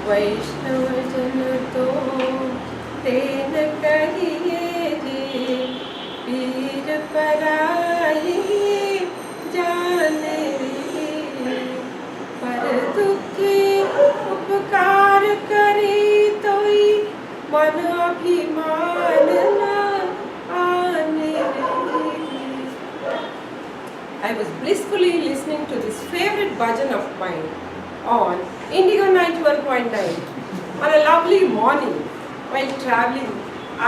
वैष्णव जन तो तेन कहिए जे पीर पराई जाने रे पर दुखे उपकार करी तोई मन अभिमान न आने रे. I was blissfully listening to this favorite bhajan of mine on Indigo 91.9 on a lovely morning while traveling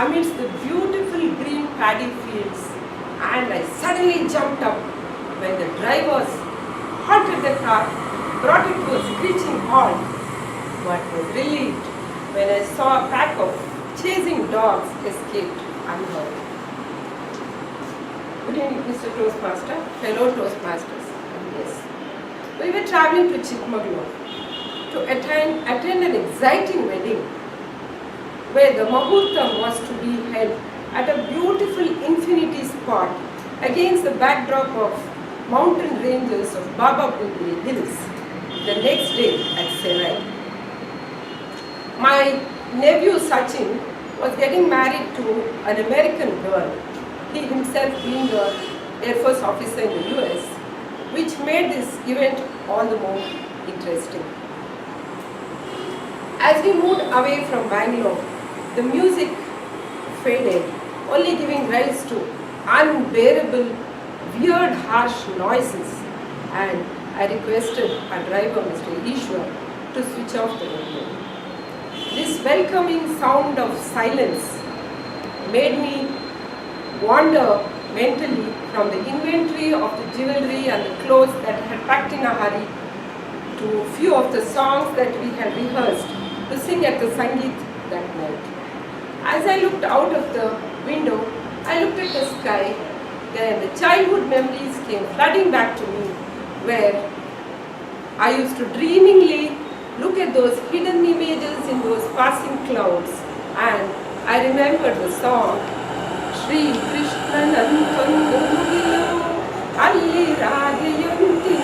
amidst the beautiful green paddy fields, and I suddenly jumped up when the drivers halted the car, brought it to a screeching halt, but was relieved when I saw a pack of chasing dogs escaped unhurt. Good evening, Mr. Toastmaster, fellow Toastmasters. Yes, we were traveling to Chikmagalur to attend an exciting wedding where the Muhurtam was to be held at a beautiful infinity spot against the backdrop of mountain ranges of Baba Bugri Hills the next day at Serai. My nephew Sachin was getting married to an American girl, he himself being an Air Force officer in the US, which made this event all the more interesting. As we moved away from Bangalore, the music faded, only giving rise to unbearable, weird, harsh noises, and I requested our driver, Mr. Ishwar, to switch off the radio. This welcoming sound of silence made me wander mentally from the inventory of the jewelry and the clothes that I had packed in a hurry to a few of the songs that we had rehearsed to sing at the Sangeet that night. As I looked out of the window, I looked at the sky, then the childhood memories came flooding back to me, where I used to dreamingly look at those hidden images in those passing clouds, and I remembered the song Shri Krishna Nantandu Alli Radhayanti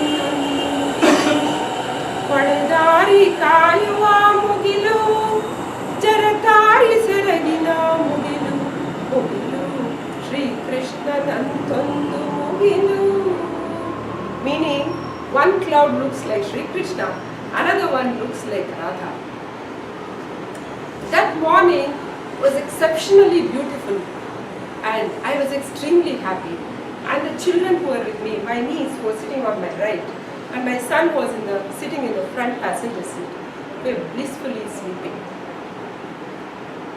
Padadari Kayuva Mugilu Jarakari Saragina Mugilu Mugilu Shri Krishna Nantandu Mugilu. Meaning, one cloud looks like Shri Krishna, another one looks like Radha. That morning was exceptionally beautiful, and I was extremely happy. And the children who were with me, my niece who was sitting on my right, and my son was sitting in the front passenger seat, were blissfully sleeping.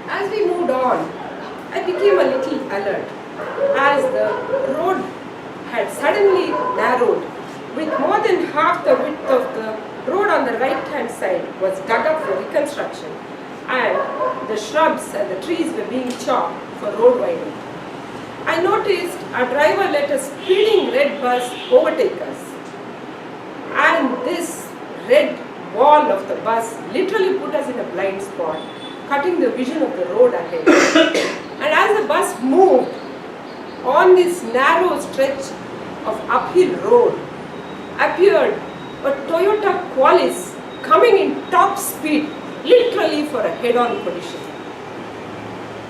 As we moved on, I became a little alert as the road had suddenly narrowed, with more than half the width of the road on the right hand side was dug up for reconstruction, and the shrubs and the trees were being chopped for road widening. I noticed our driver let a speeding red bus overtake us, and this red wall of the bus literally put us in a blind spot, cutting the vision of the road ahead. And as the bus moved on this narrow stretch of uphill road, appeared a Toyota Qualis coming in top speed, literally for a head-on collision.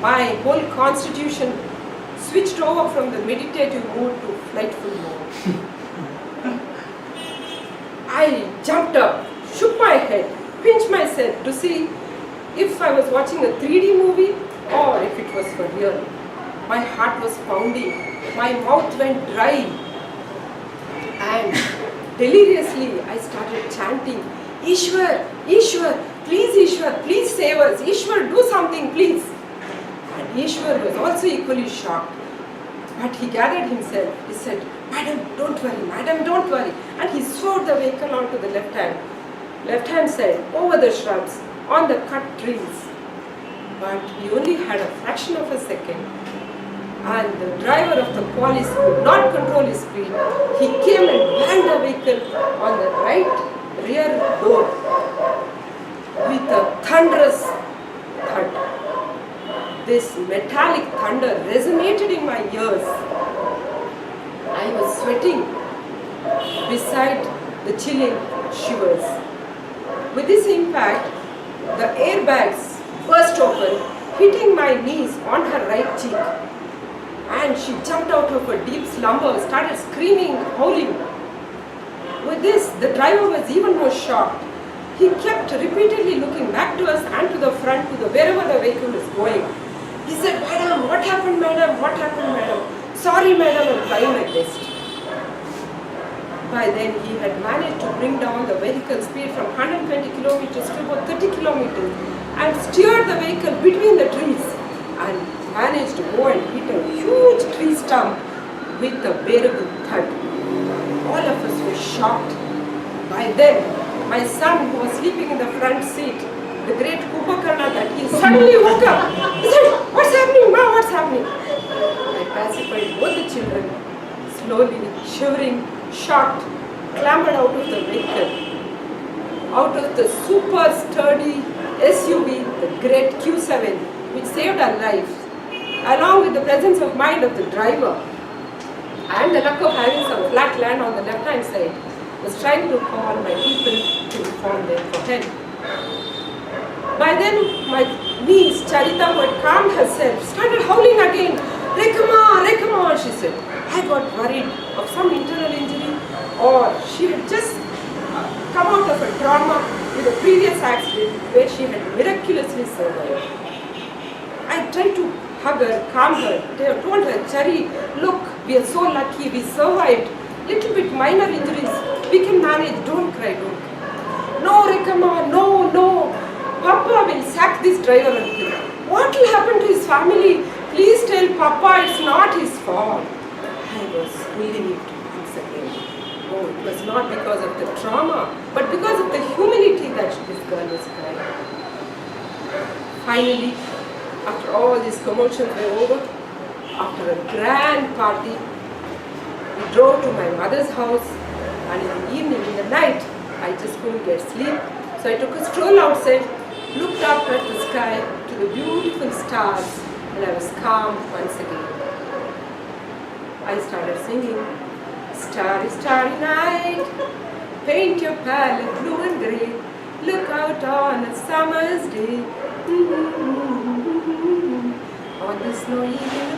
My whole constitution switched over from the meditative mood to flightful mode. I jumped up, shook my head, pinched myself to see if I was watching a 3D movie or if it was for real. My heart was pounding, my mouth went dry, and deliriously I started chanting, Ishwar, Ishwar, please save us, Ishwar, do something, please. And Ishwar was also equally shocked, but he gathered himself. He said, Madam, don't worry. And he swerved the vehicle onto the left hand side, over the shrubs, on the cut trees. But he only had a fraction of a second, and the driver of the Qualis could not control his speed. He came and banged the vehicle on the right rear door with a thunderous thud. This metallic thunder resonated in my ears. I was sweating beside the chilling shivers. With this impact, The airbags burst open, hitting my knees on her right cheek. And she jumped out of her deep slumber, started screaming, howling. With this, the driver was even more shocked. He kept repeatedly looking back to us and to the front, to the wherever the vehicle was going. He said, "Madam, what happened, madam? What happened, madam? Sorry, madam, I'm trying my best." By then, he had managed to bring down the vehicle speed from 120 kilometers to about 30 kilometers and steered the vehicle between the trees and managed to go and hit a huge tree stump with a bearable thud. All of us were shocked. By then, my son, who was sleeping in the front seat, the great Kumbhakarna that he suddenly woke up. He said, "What's happening, Ma? What's happening?" I pacified both the children. Slowly, shivering, shocked, clambered out of the vehicle. Out of the super sturdy SUV, the great Q7, which saved our lives, along with the presence of mind of the driver and the luck of having some flat land on the left-hand side, was trying to call my people to inform them for help. By then, my niece, Charita, who had calmed herself, started howling again. Rekha, she said. I got worried of some internal injury, or she had just come out of a trauma with a previous accident where she had miraculously survived. I tried to hug her, calm her, told her, "Chari, look, we are so lucky, we survived. Little bit minor injuries, we can manage, don't cry, don't cry." "No, Rekha, no. Papa will sack this driver uncle. What will happen to his family? Please tell Papa it's not his fault." I was relieved once again. Oh, it was not because of the trauma, but because of the humility that this girl was crying. Finally, after all these commotions were over, after a grand party, we drove to my mother's house, and in the evening, in the night, I just couldn't get sleep. So I took a stroll outside, looked up at the sky to the beautiful stars, and I was calm once again. I started singing, "Starry, starry night, paint your palette blue and grey, look out on a summer's day, on the snowy hill